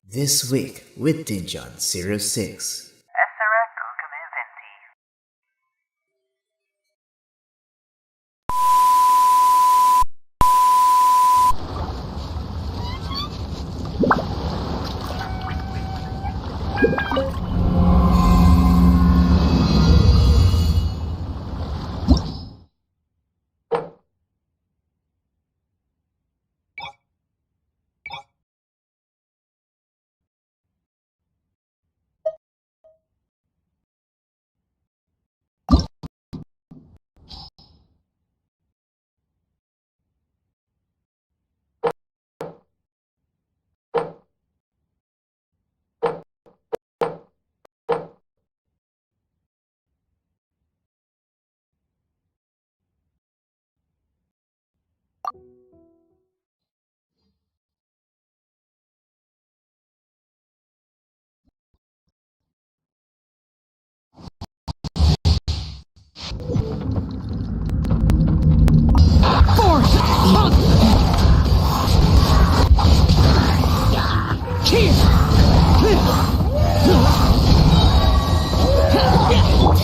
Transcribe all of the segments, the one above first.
This week with TinJon06.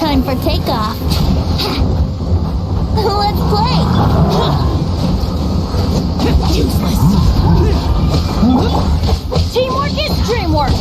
Time for takeoff. Let's play. Useless. Teamwork is dreamwork.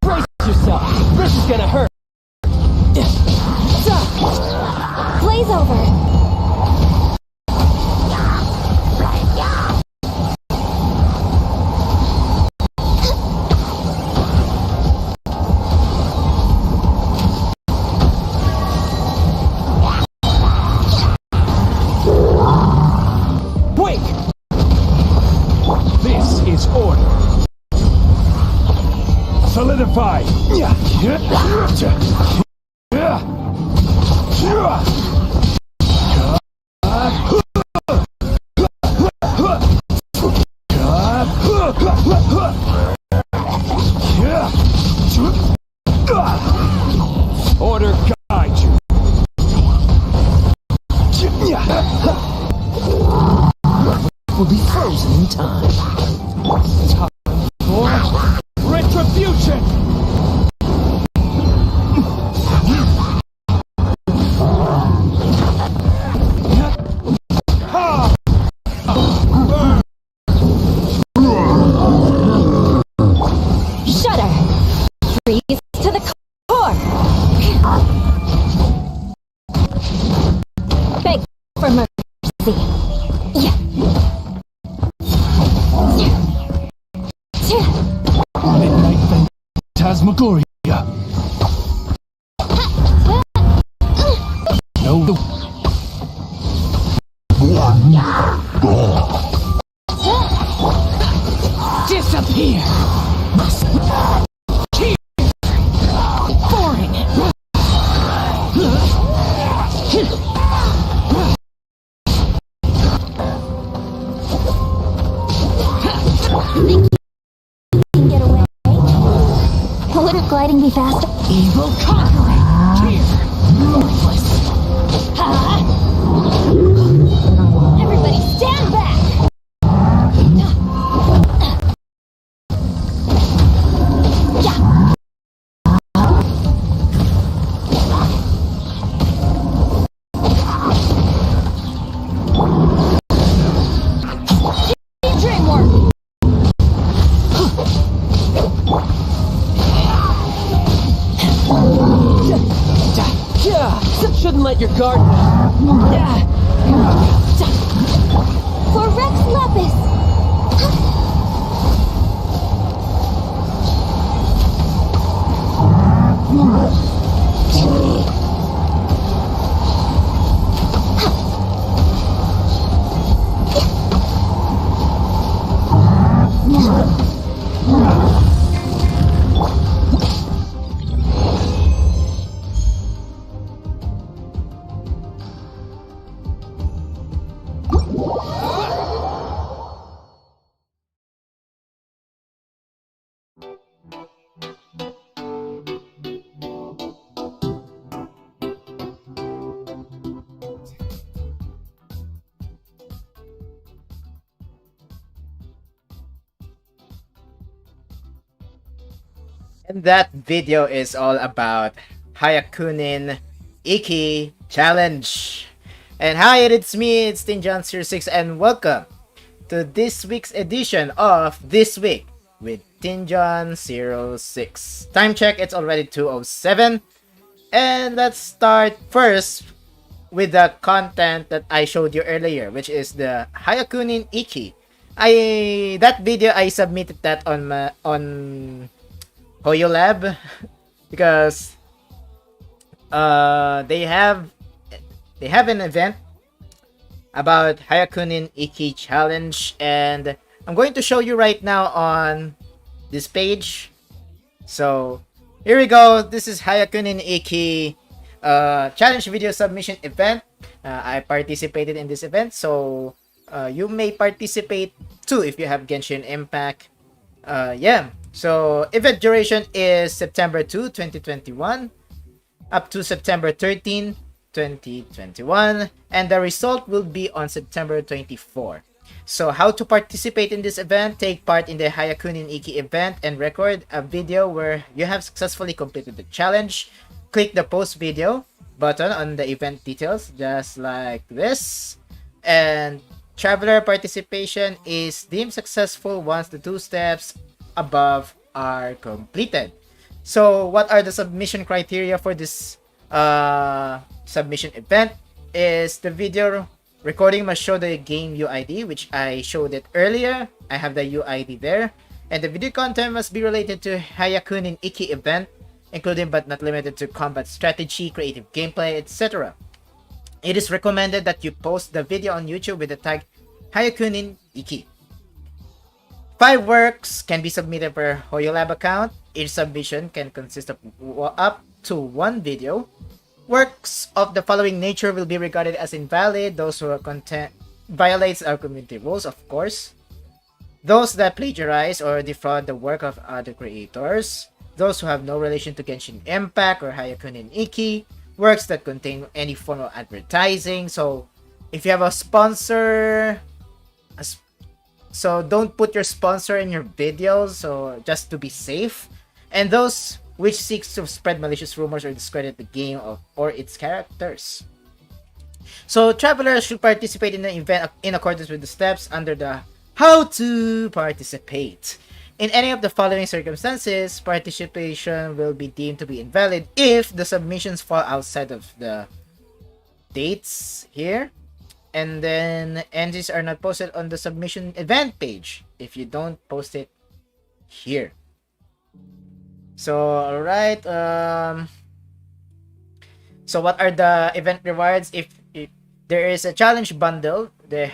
Brace yourself. This is gonna hurt. Blaze over. Wait! This is order. Solidify! Order guide you. Will be frozen in time. Time for retribution! Shudder. Freeze to the core. Beg for mercy. Yeah. Midnight Phantasmagoria. No. Disappear. Boring. Can get away. Wouldn't gliding be faster? Evil conquering. Here. Worthless. Everybody stand back! Dreamwork! Shouldn't let your guard down. For Rex Lapis! And that video is all about Hayakunin Iki Challenge. And hi, it's me, it's TinJon06, and welcome to this week's edition of This Week with TinJon06. Time check, it's already 2:07. And let's start first with the content that I showed you earlier, which is the Hayakunin Iki. That video I submitted that on Hoyo Lab because they have an event about Hayakunin Iki challenge, and I'm going to show you right now on this page. So here we go. This is Hayakunin Iki challenge video submission event. I participated in this event, so you may participate too if you have Genshin Impact. Yeah. So event duration is September 2, 2021 up to September 13, 2021, and the result will be on September 24. So how to participate in this event? Take part in the Hayakunin Iki event and record a video where you have successfully completed the challenge. Click the post video button on the event details just like this, and traveler participation is deemed successful once the 2 steps above are completed. So what are the submission criteria for this submission event? Is the video recording must show the game UID, which I showed it earlier. I have the UID there. And the video content must be related to Hayakunin Iki event, including but not limited to combat strategy, creative gameplay, etc. It is recommended that you post the video on YouTube with the tag Hayakunin Iki. 5 works can be submitted per Hoyo Lab account. Each submission can consist of up to 1 video. Works of the following nature will be regarded as invalid: those who are content violates our community rules, of course; those that plagiarize or defraud the work of other creators; those who have no relation to Genshin Impact or Hayakunin Iki; works that contain any form of advertising. So if you have a sponsor, so don't put your sponsor in your videos, so just to be safe. And those which seeks to spread malicious rumors or discredit the game or its characters. So travelers should participate in the event in accordance with the steps under the how to participate. In any of the following circumstances, participation will be deemed to be invalid if the submissions fall outside of the dates here, and then entries are not posted on the submission event page if you don't post it here. So alright, so what are the event rewards? If there is a challenge bundle, there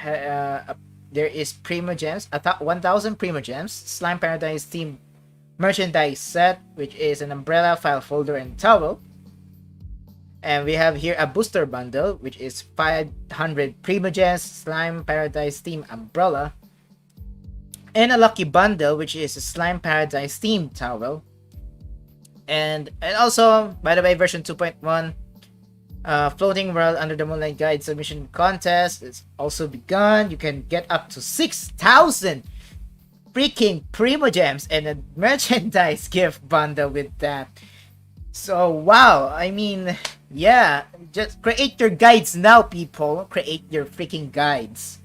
is Primo Gems, 1,000 Primo Gems, Slime Paradise Team merchandise set, which is an umbrella, file folder, and towel. And we have here a booster bundle, which is 500 Primo Gems, Slime Paradise Team umbrella, and a lucky bundle, which is a Slime Paradise Team towel. And also, by the way, version 2.1, Floating World Under the Moonlight Guide submission contest is also begun. You can get up to 6,000 freaking Primo Gems and a merchandise gift bundle with that. So wow, I mean, yeah, just create your guides now, people. Create your freaking guides.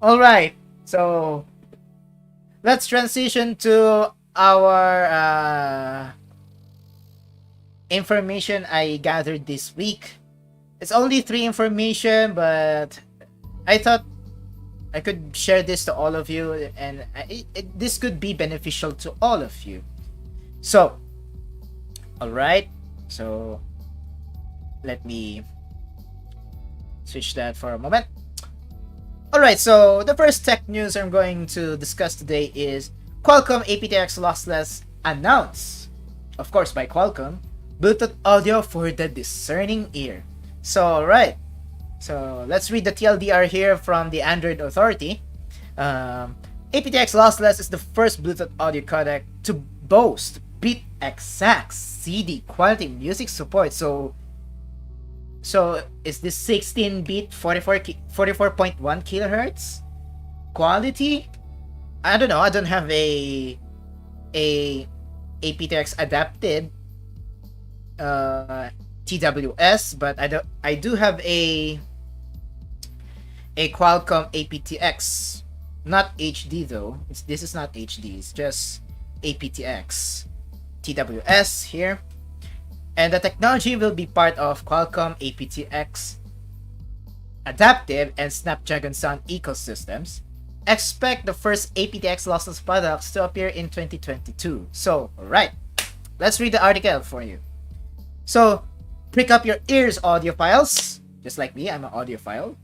Alright, so let's transition to our information I gathered this week. It's only 3 information, but I thought I could share this to all of you, and this could be beneficial to all of you. So, alright, so let me switch that for a moment. Alright, so the first tech news I'm going to discuss today is Qualcomm aptX Lossless announced, of course by Qualcomm, Bluetooth audio for the discerning ear. So alright, so let's read the TLDR here from the Android Authority. aptX Lossless is the first Bluetooth audio codec to boast beat exact CD quality music support. So is this 16-bit 44.1 kilohertz quality? I don't know. I don't have a a aptX adapted TWS, but I do have a Qualcomm aptX, not HD though. This is not HD. It's just aptX TWS here, and the technology will be part of Qualcomm aptX adaptive and Snapdragon sound ecosystems. Expect the first aptX lossless products to appear in 2022. So, alright, let's read the article for you. So, prick up your ears, audiophiles. Just like me, I'm an audiophile.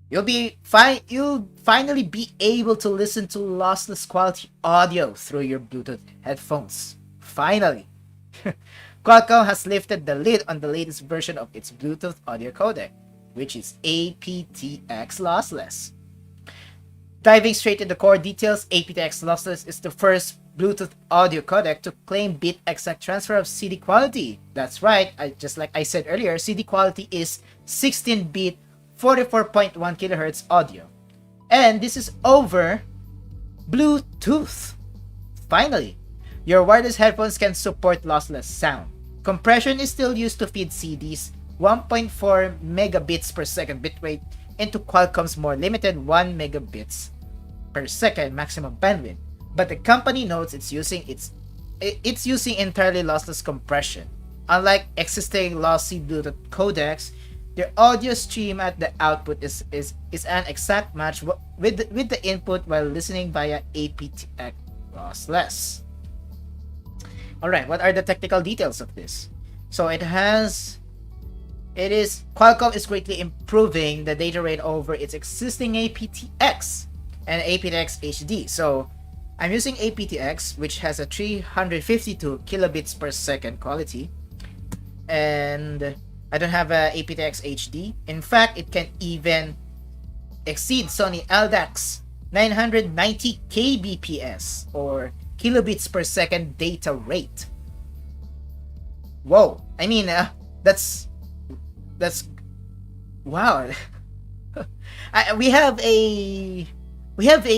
You'll finally be able to listen to lossless quality audio through your Bluetooth headphones. Finally. Qualcomm has lifted the lid on the latest version of its Bluetooth audio codec, which is aptX lossless. Diving straight into core details, aptX lossless is the first Bluetooth audio codec to claim bit exact transfer of CD quality. That's right, just like I said earlier, CD quality is 16-bit 44.1 kHz audio. And this is over Bluetooth. Finally, your wireless headphones can support lossless sound. Compression is still used to feed CDs 1.4 megabits per second bitrate into Qualcomm's more limited 1 megabits per second maximum bandwidth, but the company notes it's using entirely lossless compression. Unlike existing lossy Bluetooth codecs, the audio stream at the output is an exact match with the input while listening via aptX lossless. Alright, what are the technical details of this? So Qualcomm is greatly improving the data rate over its existing aptX and aptX HD. So I'm using aptX, which has a 352 kilobits per second quality, and I don't have a aptX HD. In fact, it can even exceed Sony LDAC's 990 kbps or kilobits per second data rate. Whoa! I mean, that's wow. we have a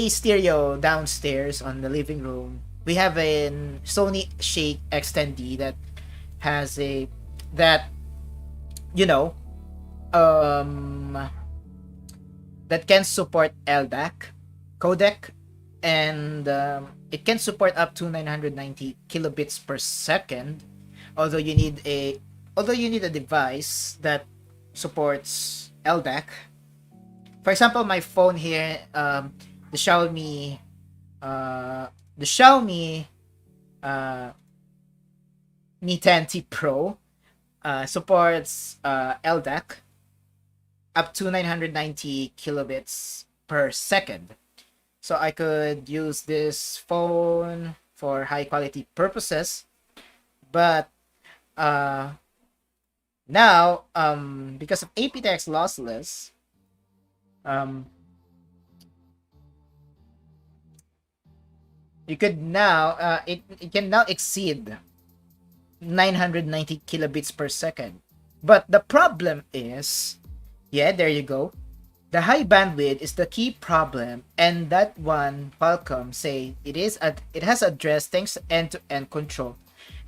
stereo downstairs on the living room. We have a Sony Shake X10D that has that can support LDAC codec, and it can support up to 990 kilobits per second. Although you need a device that supports LDAC. For example, my phone here, the Xiaomi Mi 10T Pro supports LDAC up to 990 kilobits per second. So I could use this phone for high quality purposes, but now because of aptX lossless, you could now it can now exceed 990 kilobits per second. But the problem is, there you go, the high bandwidth is the key problem, and that one Qualcomm say it has addressed thanks to end-to-end control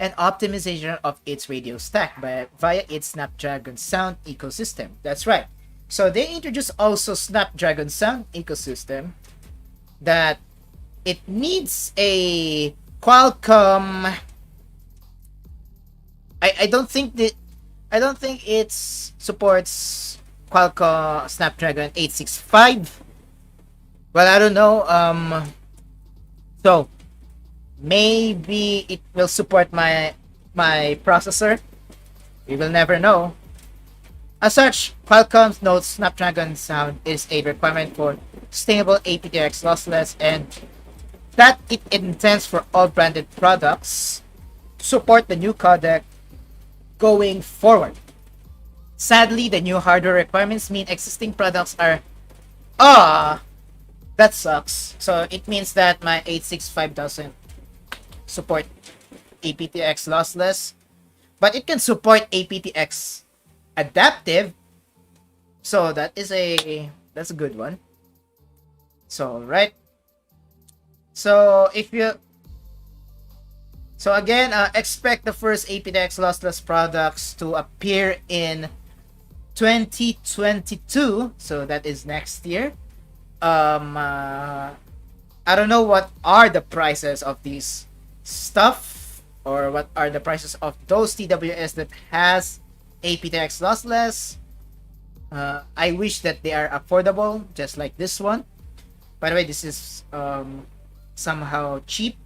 and optimization of its radio stack via its Snapdragon sound ecosystem. That's right. So they introduced also Snapdragon sound ecosystem that it needs a Qualcomm. I don't think it supports Qualcomm Snapdragon 865. Well, I don't know. So maybe it will support my processor. We will never know. As such, Qualcomm notes Snapdragon sound is a requirement for sustainable aptX lossless, and that it intends for all branded products to support the new codec going forward. Sadly, the new hardware requirements mean existing products are that sucks. So it means that my 865 doesn't support aptX lossless, but it can support aptX adaptive, so that's a good one. So right, so if you So again, expect the first APTX lossless products to appear in 2022. So that is next year. I don't know what are the prices of these stuff, or what are the prices of those TWS that has APTX lossless. I wish that they are affordable, just like this one. By the way, this is somehow cheap,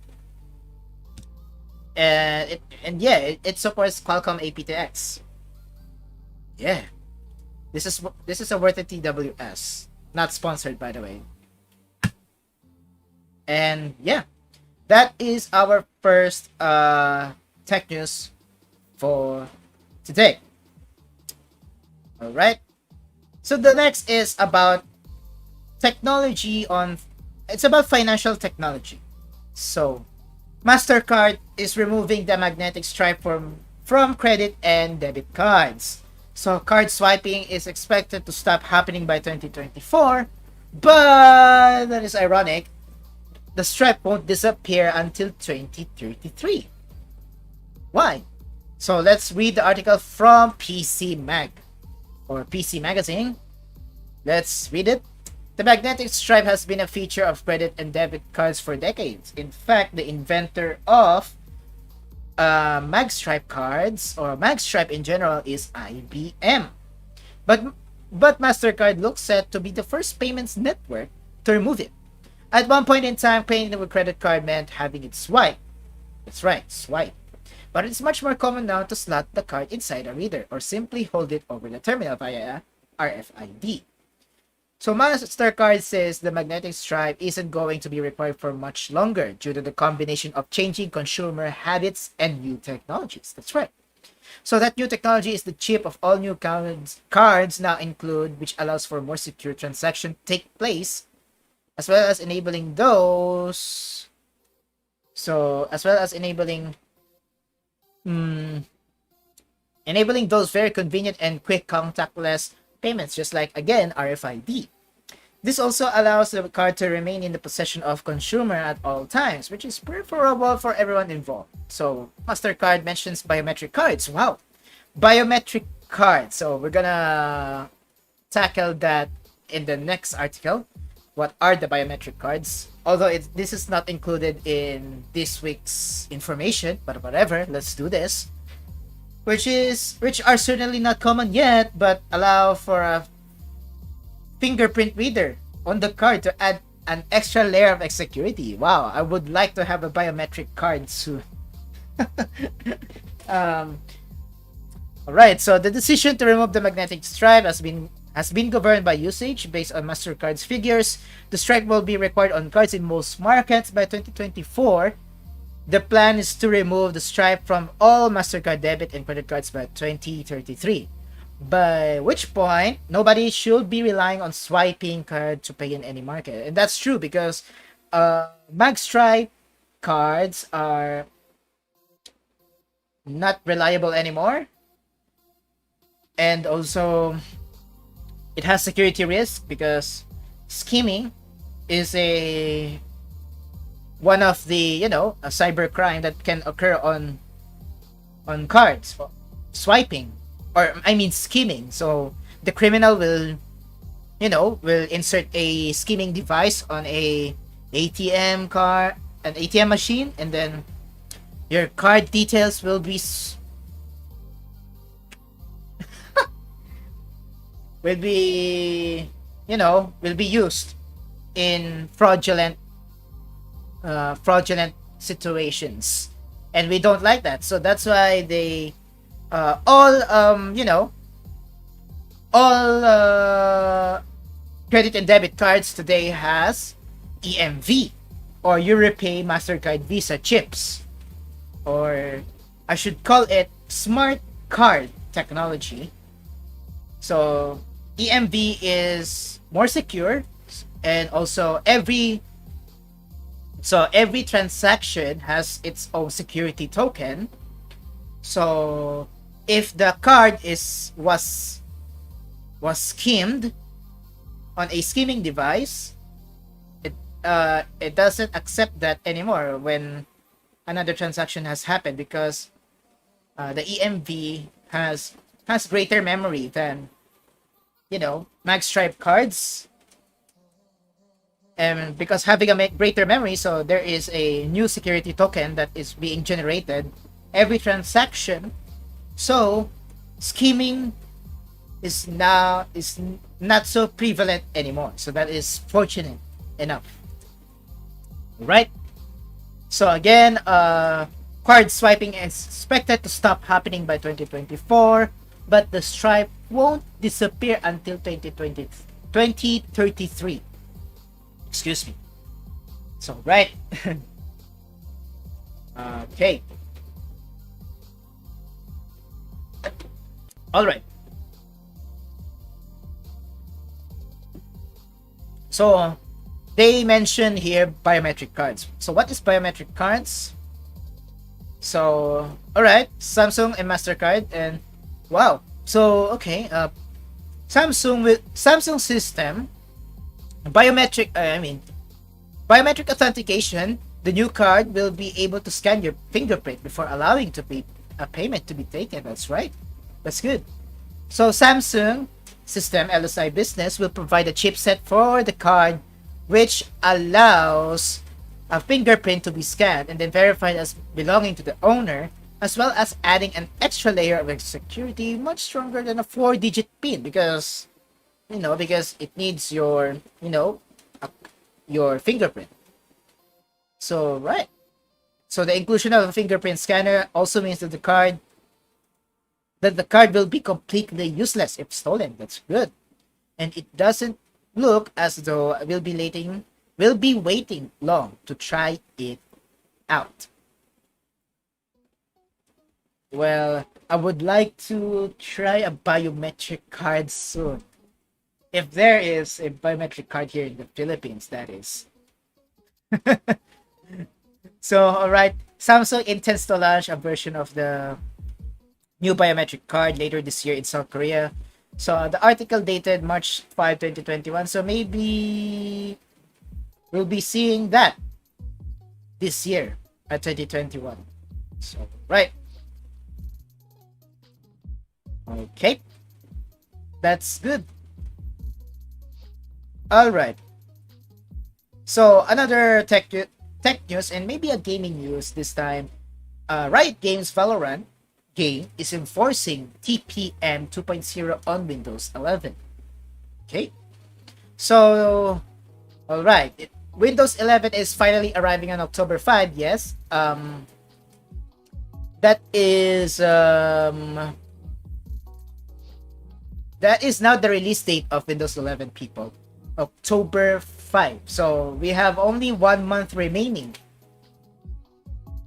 and it supports Qualcomm APTX. Yeah, this is a worth it TWS, not sponsored by the way. And yeah, that is our first tech news for today. All right. So the next is about technology on. It's about financial technology. So, Mastercard is removing the magnetic stripe from credit and debit cards. So card swiping is expected to stop happening by 2024, but that is ironic. The stripe won't disappear until 2033. Why? So let's read the article from PC Mag or PC Magazine. Let's read it. The magnetic stripe has been a feature of credit and debit cards for decades. In fact, the inventor of Magstripe cards or Magstripe in general is IBM. But Mastercard looks set to be the first payments network to remove it. At one point in time, paying with a credit card meant having it swipe. That's right, swipe. But it's much more common now to slot the card inside a reader or simply hold it over the terminal via RFID. So Mastercard says the magnetic stripe isn't going to be required for much longer due to the combination of changing consumer habits and new technologies. That's right. So that new technology is the chip of all new cards now include, which allows for more secure transaction take place, as well as enabling those. So as well as enabling those very convenient and quick contactless payments, just like again RFID. This also allows the card to remain in the possession of consumer at all times, which is preferable for everyone involved. So Mastercard mentions biometric cards. Wow, biometric cards. So we're gonna tackle that in the next article. What are the biometric cards? Although this is not included in this week's information, but whatever, let's do this. Which are certainly not common yet, but allow for a fingerprint reader on the card to add an extra layer of security. Wow, I would like to have a biometric card soon. Alright, so the decision to remove the magnetic stripe has been governed by usage. Based on Mastercard's figures, the stripe will be required on cards in most markets by 2024. The plan is to remove the stripe from all Mastercard debit and credit cards by 2033. By which point, nobody should be relying on swiping card to pay in any market. And that's true because Magstripe cards are not reliable anymore. And also, it has security risk because skimming is one of the, a cyber crime that can occur on cards, swiping, or I mean skimming. So the criminal will insert a skimming device on an ATM machine, and then your card details will be used in fraudulent situations, and we don't like that. So that's why they all credit and debit cards today has EMV or Europay Mastercard Visa chips, or I should call it smart card technology. So EMV is more secure, and also every transaction has its own security token. So if the card was skimmed on a skimming device, it doesn't accept that anymore when another transaction has happened because the EMV has greater memory than magstripe cards, and because having a greater memory, so there is a new security token that is being generated every transaction. So scheming is not so prevalent anymore. So that is fortunate enough, right? So again, card swiping is expected to stop happening by 2024, but the stripe won't disappear until 2033. Excuse me. So, right. Okay. All right. So, they mention here biometric cards. So, what is biometric cards? So, all right, Samsung and Mastercard, and wow. So, okay, Samsung system biometric authentication. The new card will be able to scan your fingerprint before allowing a payment to be taken. That's right. That's good. So Samsung system LSI business will provide a chipset for the card which allows a fingerprint to be scanned and then verified as belonging to the owner, as well as adding an extra layer of security much stronger than a 4-digit PIN because it needs your fingerprint. So right. So the inclusion of a fingerprint scanner also means that the card will be completely useless if stolen. That's good. And it doesn't look as though we'll be waiting long to try it out. Well, I would like to try a biometric card soon. If there is a biometric card here in the Philippines, that is. So, alright, Samsung intends to launch a version of the new biometric card later this year in South Korea. So, the article dated March 5, 2021. So, maybe we'll be seeing that this year at 2021. So, right. Okay. That's good. Alright. So, another tech news and maybe a gaming news this time. Riot Games Valorant game is enforcing TPM 2.0 on Windows 11. Okay. So, alright. Windows 11 is finally arriving on October 5, yes. That is now the release date of Windows 11, people. October 5. So we have only 1 month remaining.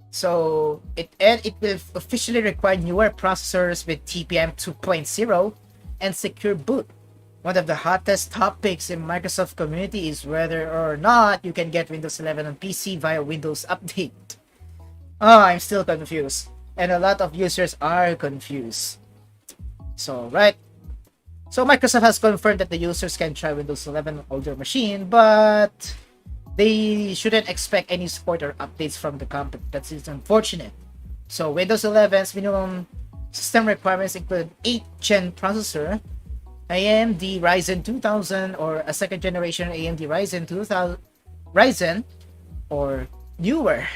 So it will officially require newer processors with TPM 2.0 and secure boot. One of the hottest topics in Microsoft community is whether or not you can get Windows 11 on PC via Windows Update. Oh, I'm still confused. And a lot of users are confused. So, right. So Microsoft has confirmed that the users can try Windows 11 on older machine, but they shouldn't expect any support or updates from the company. That's unfortunate. So Windows 11's minimum system requirements include 8th gen processor, AMD Ryzen 2000 or a second generation AMD Ryzen or newer.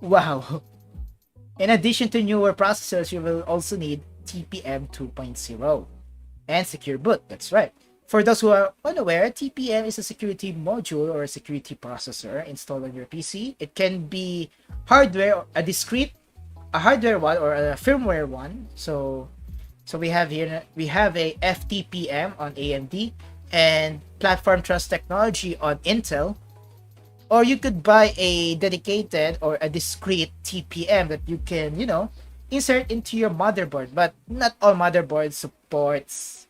Wow. In addition to newer processors, you will also need TPM 2.0 and secure boot. That's right. For those who are unaware, TPM is a security module or a security processor installed on your PC. It can be hardware, a hardware one or a firmware one. So we have a FTPM on AMD and Platform Trust Technology on Intel. Or you could buy a dedicated or a discrete TPM that you can, insert into your motherboard. But not all motherboards supports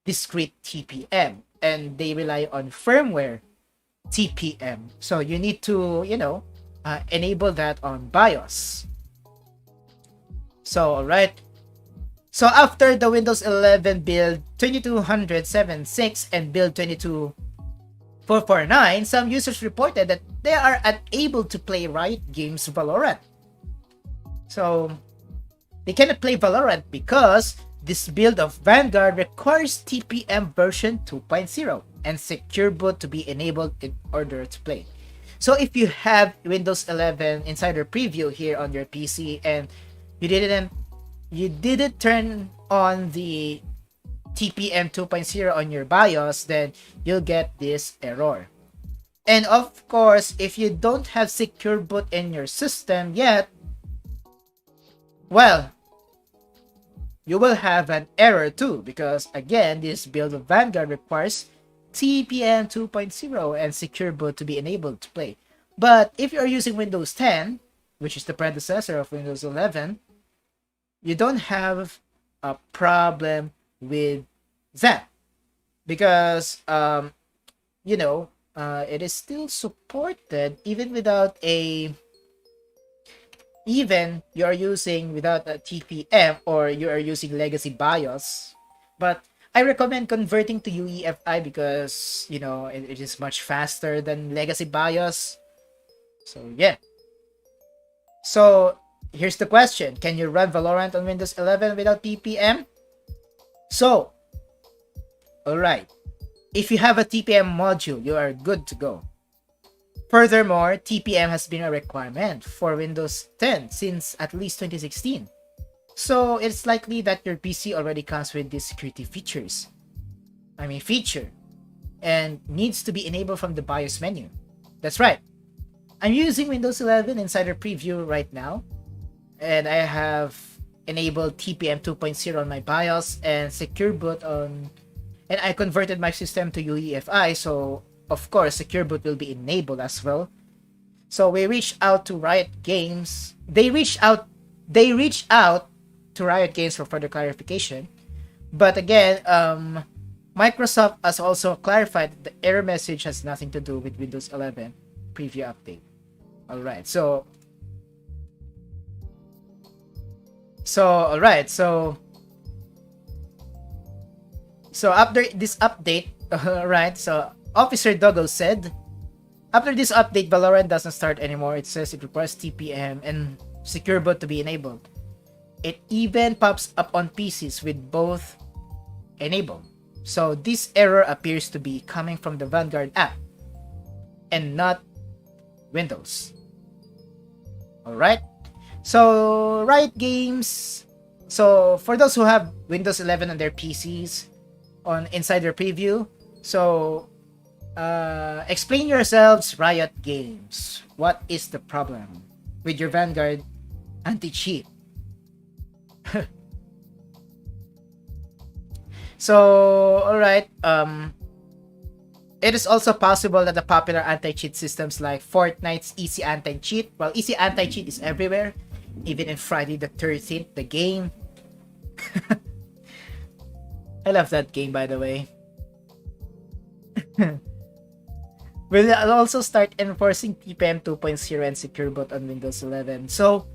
discrete TPM, and they rely on firmware TPM. So you need to, enable that on BIOS. So, alright. So after the Windows 11 build 2200.7.6 and build For 9, some users reported that they are unable to play Riot Games Valorant. So, they cannot play Valorant because this build of Vanguard requires TPM version 2.0 and secure boot to be enabled in order to play. So if you have Windows 11 Insider Preview here on your PC and you didn't turn on the TPM 2.0 on your BIOS, then you'll get this error. And of course, if you don't have secure boot in your system yet, well, you will have an error too, because again, this build of Vanguard requires TPM 2.0 and secure boot to be enabled to play. But if you're using Windows 10, which is the predecessor of Windows 11, you don't have a problem with that, because it is still supported even you are using without a TPM or you are using legacy BIOS. But I recommend converting to UEFI because it is much faster than legacy BIOS. So yeah. So here's the question: can you run Valorant on Windows 11 without TPM? So, alright, if you have a TPM module, you are good to go. Furthermore, TPM has been a requirement for Windows 10 since at least 2016. So it's likely that your PC already comes with these security feature, and needs to be enabled from the BIOS menu. That's right. I'm using Windows 11 Insider Preview right now, and I have enabled TPM 2.0 on my BIOS and secure boot and I converted my system to UEFI, so of course secure boot will be enabled as well. So we reached out to Riot Games. They reached out to Riot Games for further clarification. But again, Microsoft has also clarified that the error message has nothing to do with Windows 11 preview update. Alright, so after this update, alright, so Officer Doggo said, after this update, Valorant doesn't start anymore. It says it requires TPM and secure boot to be enabled. It even pops up on PCs with both enabled. So this error appears to be coming from the Vanguard app and not Windows. Alright, so Riot Games. So for those who have Windows 11 on their PCs on Insider Preview, so explain yourselves, Riot Games. What is the problem with your Vanguard anti-cheat? So, alright, it is also possible that the popular anti-cheat systems like Fortnite's Easy Anti-Cheat, well, Easy Anti-Cheat is everywhere, even in Friday the 13th, the game. I love that game, by the way. Will also start enforcing TPM 2.0 and secure boot on Windows 11. So,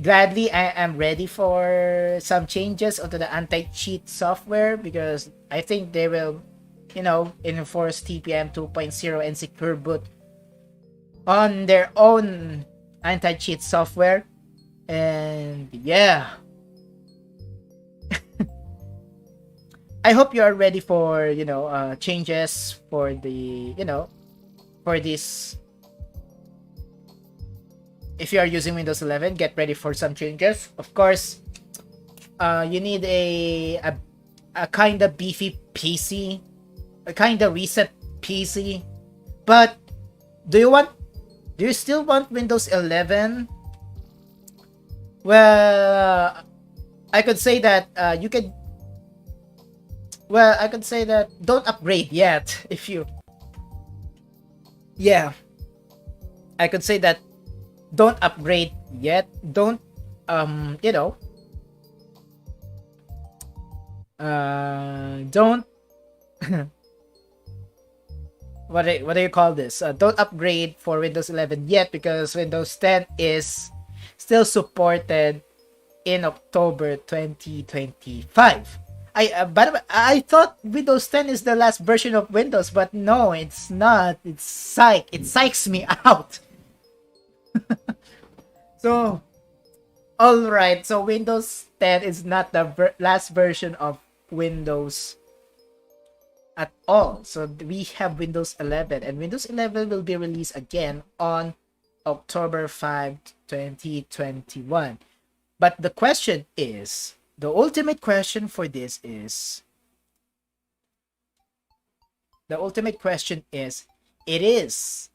gladly, I am ready for some changes onto the anti-cheat software because I think they will, enforce TPM 2.0 and secure boot on their own anti-cheat software. And yeah. I hope you are ready for, changes for the, for this. If you are using Windows 11, get ready for some changes. Of course, you need a kind of beefy PC, a kind of reset PC. But do you still want Windows 11? Well, I could say that I could say that don't upgrade yet if you... Yeah. I could say that don't upgrade yet. Don't, don't... what do you call this? Don't upgrade for Windows 11 yet because Windows 10 is still supported in October 2025. But I thought Windows 10 is the last version of Windows, but no, it's not. It's psych. It psychs me out. So, all right. So Windows 10 is not the last version of Windows at all. So we have Windows 11, and Windows 11 will be released again on October 5, 2021. But the question is, the ultimate question for this is,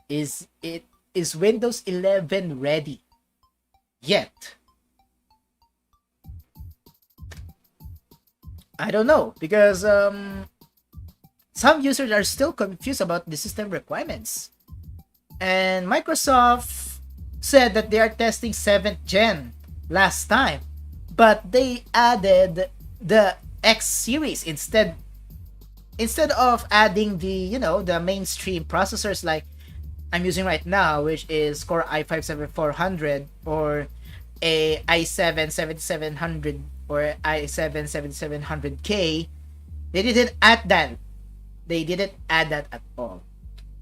is Windows 11 ready yet? I don't know, because some users are still confused about the system requirements. And Microsoft said that they are testing 7th gen last time, but they added the X series instead of adding the mainstream processors like I'm using right now, which is Core i5-7400 or a i7-7700 or i7-7700K. They didn't add that. They didn't add that at all.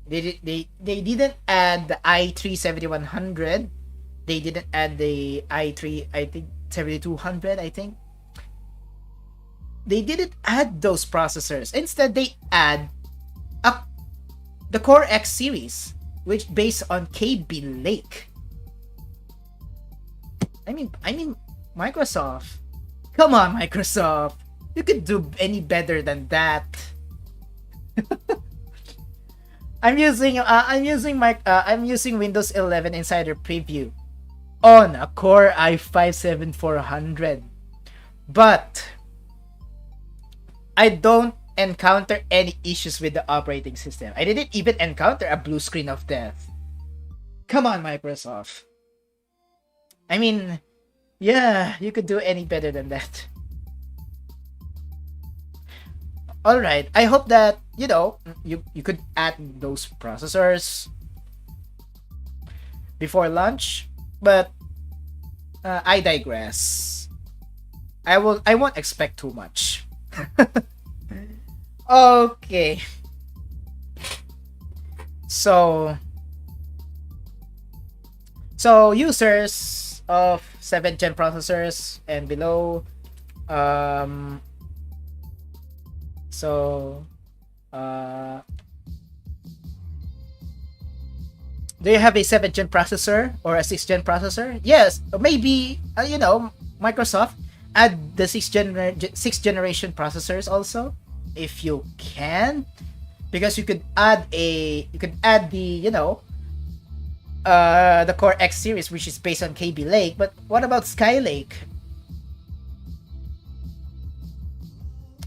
They didn't add the i3-7100. They didn't add the i3, I think 7200, I think. They didn't add those processors. Instead, they add up the Core X series, which based on KB Lake. I mean, Microsoft. Come on, Microsoft. You could do any better than that. I'm using Windows 11 Insider Preview on a Core i5-7400, but I don't encounter any issues with the operating system. I didn't even encounter a blue screen of death. Come on, Microsoft. I mean, yeah, you could do any better than that. Alright, I hope that, you could add those processors before launch, but I digress. I won't expect too much. Okay. So users of 7th gen processors and below, do you have a 7th gen processor or a 6th gen processor? Yes, maybe Microsoft add the 6th generation processors also, if you can, because you could add the the Core X series, which is based on KB Lake. But what about Skylake?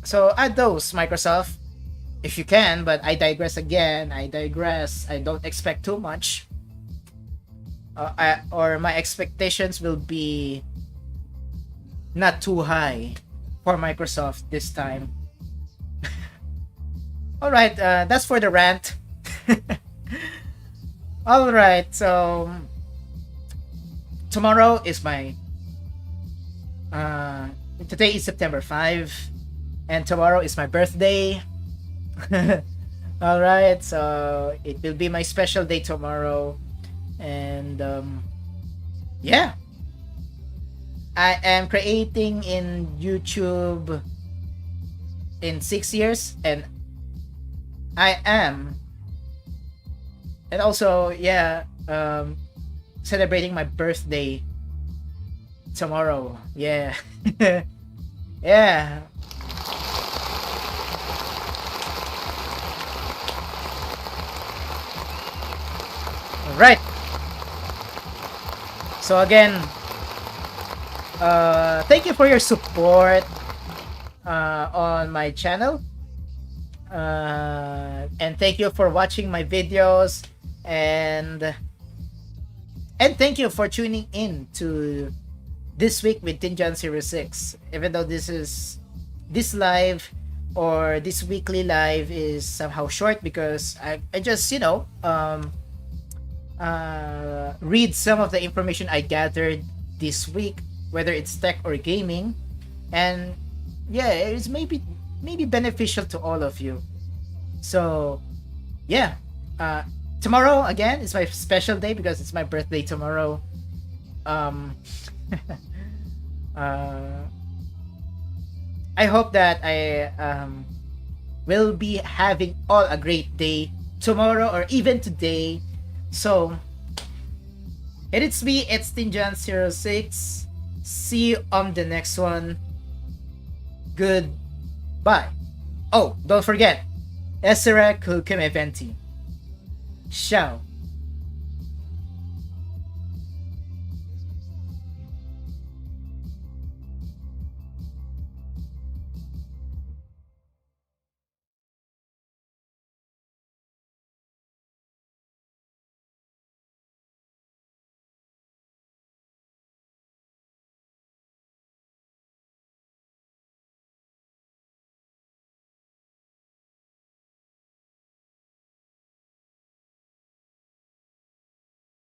So add those, Microsoft, if you can. But I digress again. I don't expect too much, or my expectations will be not too high for Microsoft this time. Alright, that's for the rant. Alright, so tomorrow is my today is September 5, and tomorrow is my birthday. Alright, so it will be my special day tomorrow, and yeah, I am creating in YouTube in 6 years, and I am, and also celebrating my birthday tomorrow. Yeah. Yeah. All right. So again, thank you for your support on my channel, and thank you for watching my videos, and thank you for tuning in to This Week with TinJon06. Even though this live or this weekly live is somehow short, because I just read some of the information I gathered this week, whether it's tech or gaming, and yeah, it's maybe beneficial to all of you. So yeah, tomorrow again is my special day because it's my birthday tomorrow. Um, uh, I hope that I will be having all a great day tomorrow or even today. So it's me, it's TinJon06. See you on the next one. Goodbye. Oh, don't forget, Essere Kulkem Eventi. Ciao.